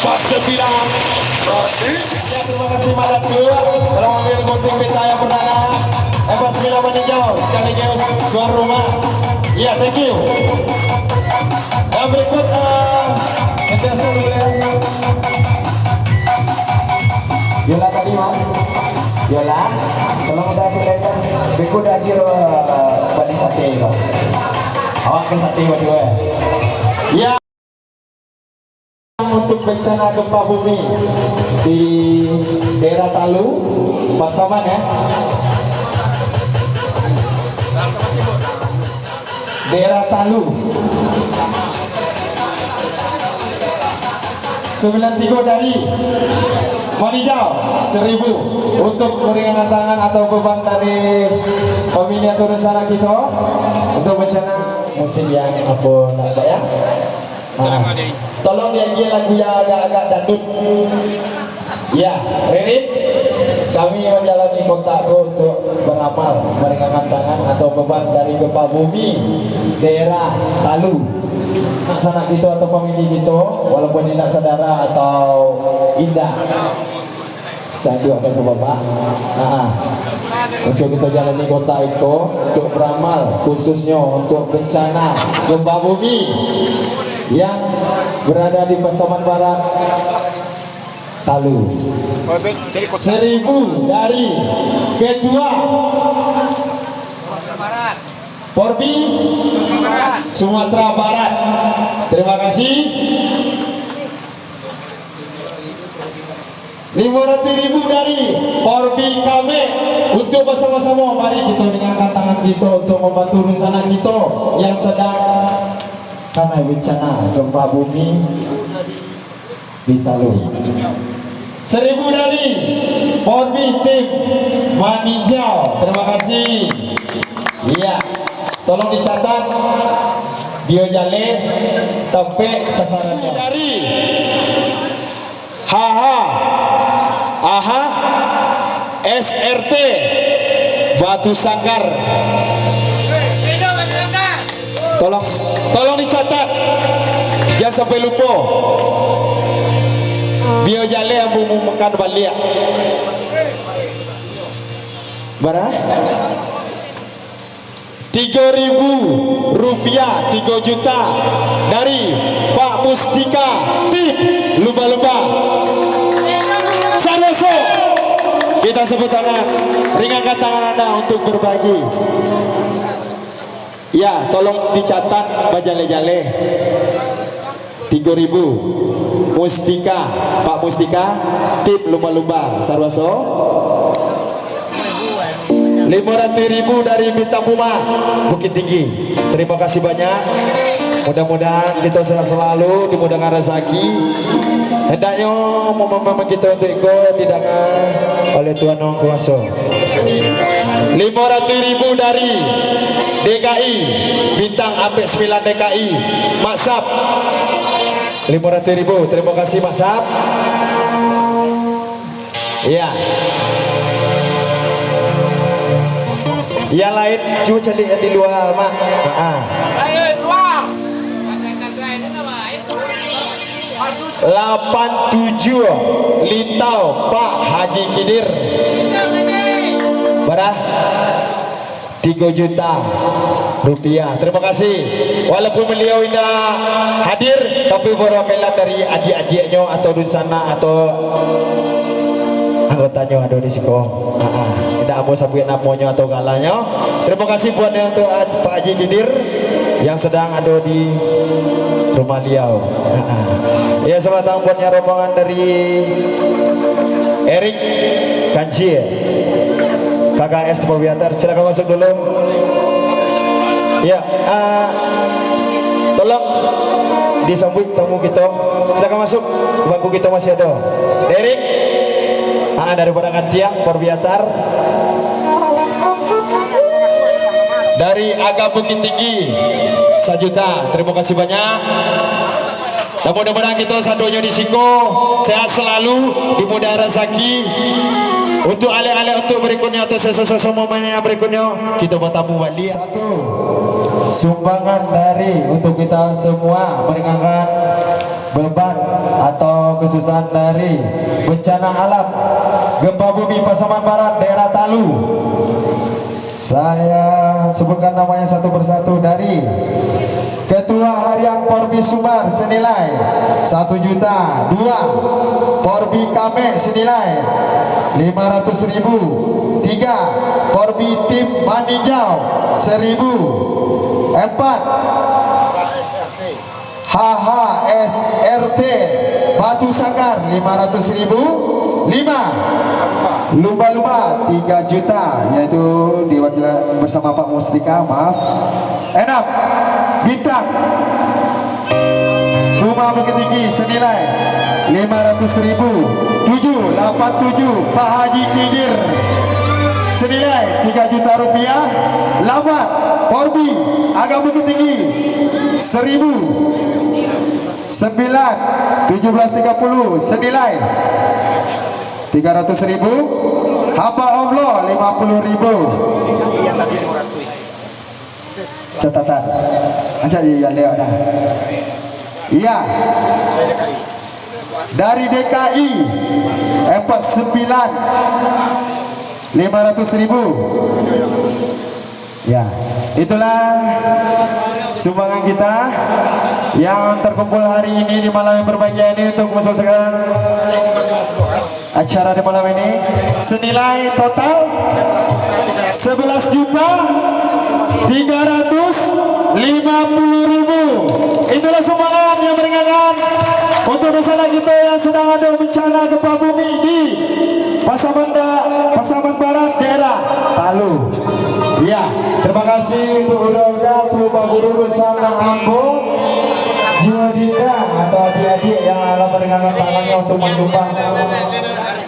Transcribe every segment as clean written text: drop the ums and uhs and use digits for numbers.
Sembilan. Ya, terima kasih Mbak Datu. Kalau ambil gunting pita yang perdana. Evan 9 meninjau sekaligus tuan rumah. Ya, thank you. Yang berikut sentiasa ya. Yola tadi Mas. Yola, kalau udah kelihatan berikut akhir balik sate itu. Awak ke sate berdua. Ya. Untuk bencana gempa bumi di daerah Talu, Pasaman ya. Daerah Talu. 93 dari Manijau 1000 untuk meringankan tangan atau beban dari pemilih atau rencana kita untuk bencana musim yang apa nak ya. Tolong nyanyi lagu yang agak-agak dangdut. Ya, ready? Kami menjalani kontak untuk beramal meringankan tangan atau beban dari gempa bumi daerah Talu. Sanak kita atau pemilih kita, walaupun tidak saudara atau indah, saya atau bapak. Untuk kita jalani kota itu untuk beramal khususnya untuk bencana gempa bumi yang berada di Pasaman Barat Talu. 1000 dari Ketua Porbi Sumatera Barat. Terima kasih. 500.000 dari Porbi kami untuk bersama-sama mari kita dengan tangan kita untuk membantu rencana kita yang sedang karena bencana gempa bumi di Talu. 1000 dari Porbi tim Manijau. Terima kasih. Iya, tolong dicatat Dio Jale sampai sasarannya. Dari AHA SRT Batu Sangkar. Tolong dicatat, jangan sampai lupa. Bio Jale yang mengumumkan balik. Berapa? 3.000 rupiah, 3 juta dari Pak Mustika tim lumba-lumba Saroso. Kita sebut tangan, ringankan tangan Anda untuk berbagi. Ya, tolong dicatat bajale-jale 3.000 Mustika, Pak Mustika tim lumba-lumba Saroso. 500.000 dari Bintang Puma Bukit Tinggi. Terima kasih banyak. Mudah-mudahan kita sehat selalu, dimudahkan rezeki. Hendaknya momen-momen kita untuk ikut didangar oleh Tuhan Yang Kuasa. 500.000 dari DKI Bintang Apek 9 DKI Maksab. 500.000. Terima kasih Maksab. Iya. Yang lain cuma cari yang di luar mak. Ayo luar. 87 Lintau Pak Haji Kidir. Berah 3 juta rupiah. Terima kasih. Walaupun beliau tidak hadir, tapi perwakilan dari adik-adiknya atau di sana atau anggotanya ada di siko. Tidak mau sabut namanya atau galanya. Terima kasih buatnya untuk Pak Haji Kidir yang sedang ada di rumah beliau. Ya, selamat datang buatnya rombongan dari Erik Kanci, KKS Mobiantar. Silakan masuk dulu. Ya, tolong disambut tamu kita. Silakan masuk. Bangku kita masih ada. Erik. Dari Barangan Tiang Perbiatar, dari Aga Bukit Tinggi 1 juta. Terima kasih banyak. Dan mudah-mudahan kita sadonya di Siko sehat selalu, dimudahkan rezeki. Untuk alih-alih untuk berikutnya atau sesuatu momen yang berikutnya kita bertamu balik. Satu sumbangan dari untuk kita semua meringankan beban atau kesusahan dari bencana alam gempa bumi Pasaman Barat daerah Talu. Saya sebutkan namanya satu persatu. Dari Ketua Harian Porbi Sumbar senilai 1 juta. 2 Porbi Kame senilai 500.000. 3 Porbi Tim Mandijau 1.000. 4 HHSRT Batu Sanggar 500.000. 5 lumba-lumba 3 juta, yaitu diwakili bersama Pak Mustika, maaf. 6 bintang rumah Bukit Tinggi senilai 500.000. 787 Pak Haji Kidir senilai 3 juta rupiah. 8 Porbi Agak Bukit Tinggi 1.000. 9 1730 senilai 300.000. Hamba Allah 50.000. Catatan aja ya lihat dah. Iya. Dari DKI 49 500.000. Ya, itulah sumbangan kita yang terkumpul hari ini di malam yang berbahagia ini untuk mensukseskan acara di malam ini senilai total 11.350.000. Itulah sumbangan yang meringankan untuk bersama kita yang sedang ada bencana gempa bumi di Pasaman Barat daerah Talu. Ya, terima kasih untuk udah-udah Pak Guru bersama Ambo Jiwa Dinda atau adik-adik yang alam meringankan tangannya untuk menyumbang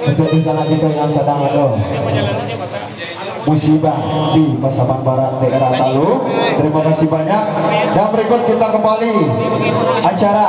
untuk bersama kita yang sedang ada musibah di Pasaman Barat daerah Talu. Terima kasih banyak. Dan berikut kita kembali acara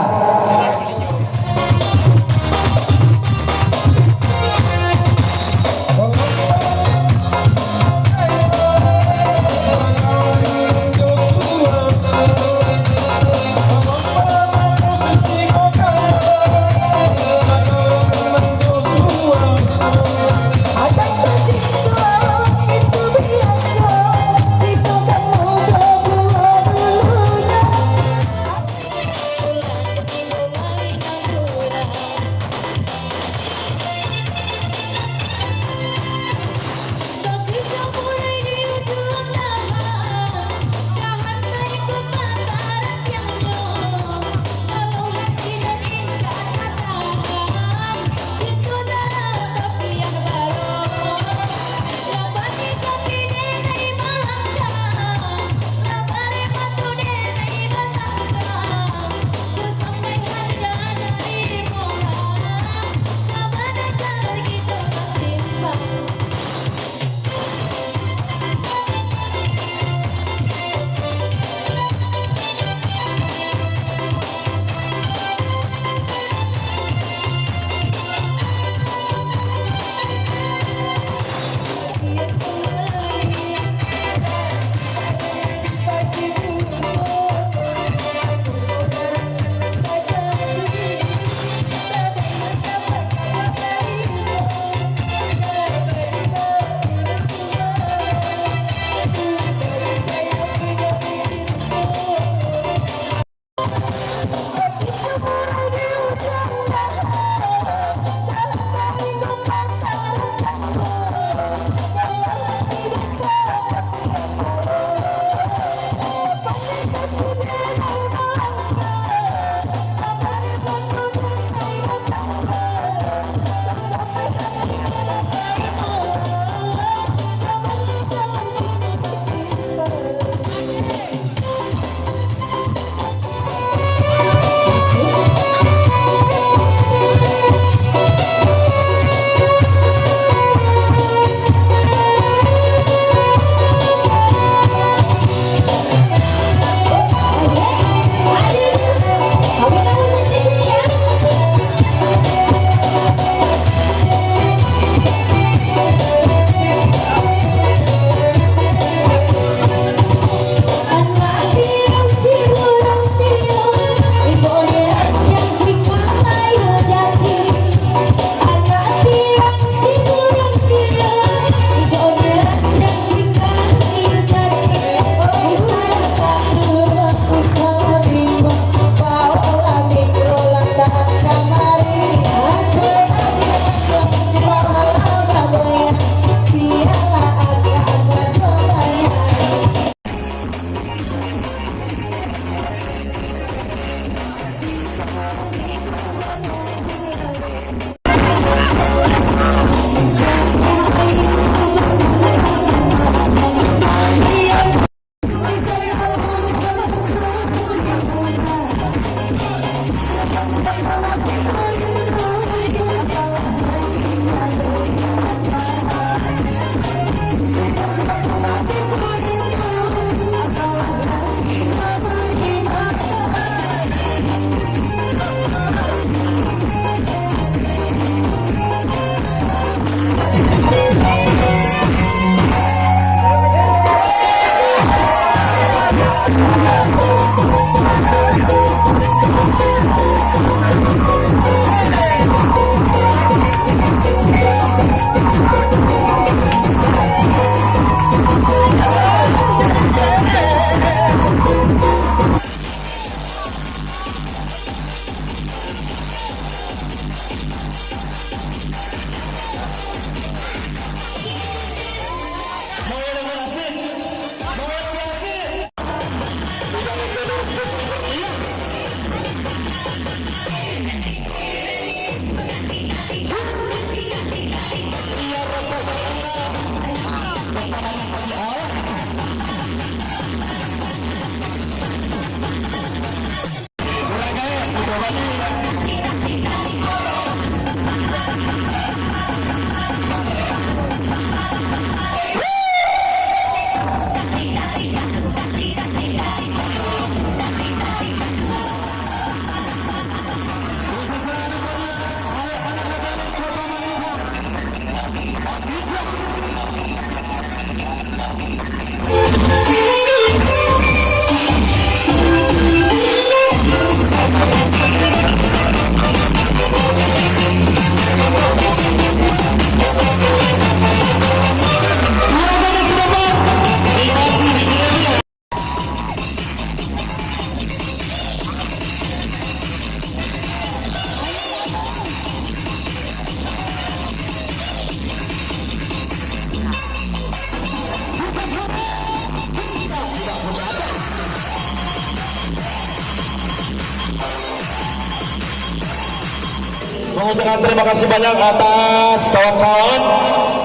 mengucapkan terima kasih banyak atas kawan-kawan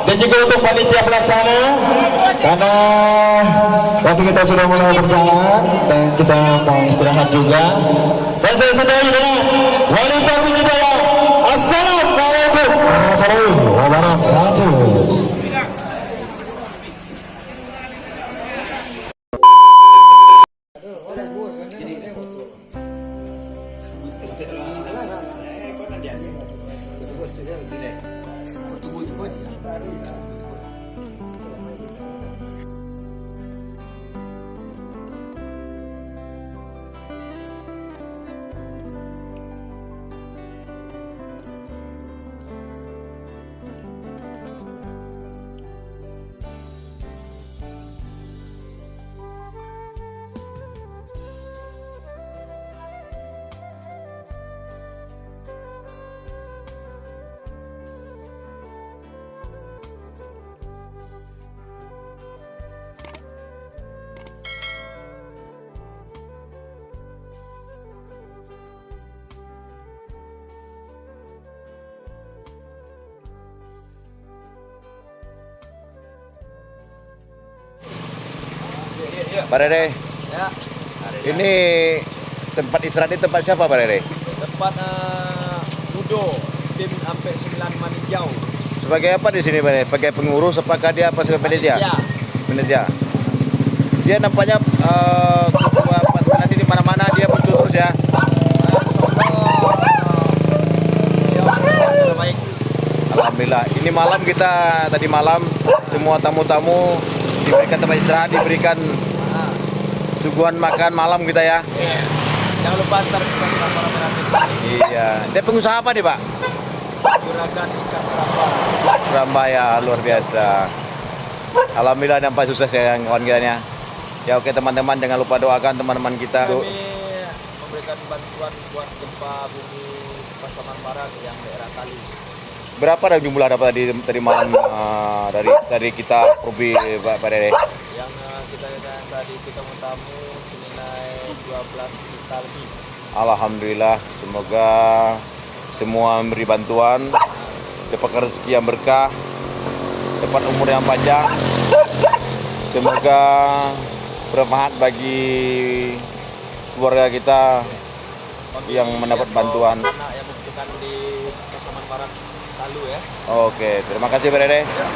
dan juga untuk panitia pelaksana karena waktu kita sudah mulai berjalan dan kita mau istirahat juga. Dan saya sudahi dengan wanita budaya. Assalamualaikum warahmatullahi wabarakatuh. Pak Rere, Ya, ini tempat istirahat ini tempat siapa Pak Rere? tempat Udo, tim sampai 9 Manijau. Sebagai apa di sini Pak Rere? Sebagai pengurus apakah dia apa sebagai panitia? Ya, Panitia. Dia nampaknya ketua pasukan di mana-mana dia muncul terus ya. baik. Alhamdulillah. Ini malam kita tadi malam semua tamu-tamu diberikan tempat istirahat, diberikan suguhan makan malam kita ya. Jangan lupa antar kita ke Kapal Merah. Iya. Dia pengusaha apa nih Pak? Juragan ikan keramba. Keramba ya, luar biasa. Alhamdulillah nampak sukses ya kawan kitanya. Ya oke teman-teman, jangan lupa doakan teman-teman kita. Kami memberikan bantuan buat gempa bumi Pasaman Barat yang daerah Kali. Berapa ada jumlah dapat tadi malam dari kita Probi Pak Rere? Yang kita tadi kita tamu senilai 12 juta lebih. Alhamdulillah, semoga semua memberi bantuan, dapat rezeki yang berkah, dapat umur yang panjang. Semoga bermanfaat bagi keluarga kita yang mendapat bantuan. Anak yang membutuhkan di Pasaman Barat Lalu ya. Oke, terima kasih Pak Rere. Ya.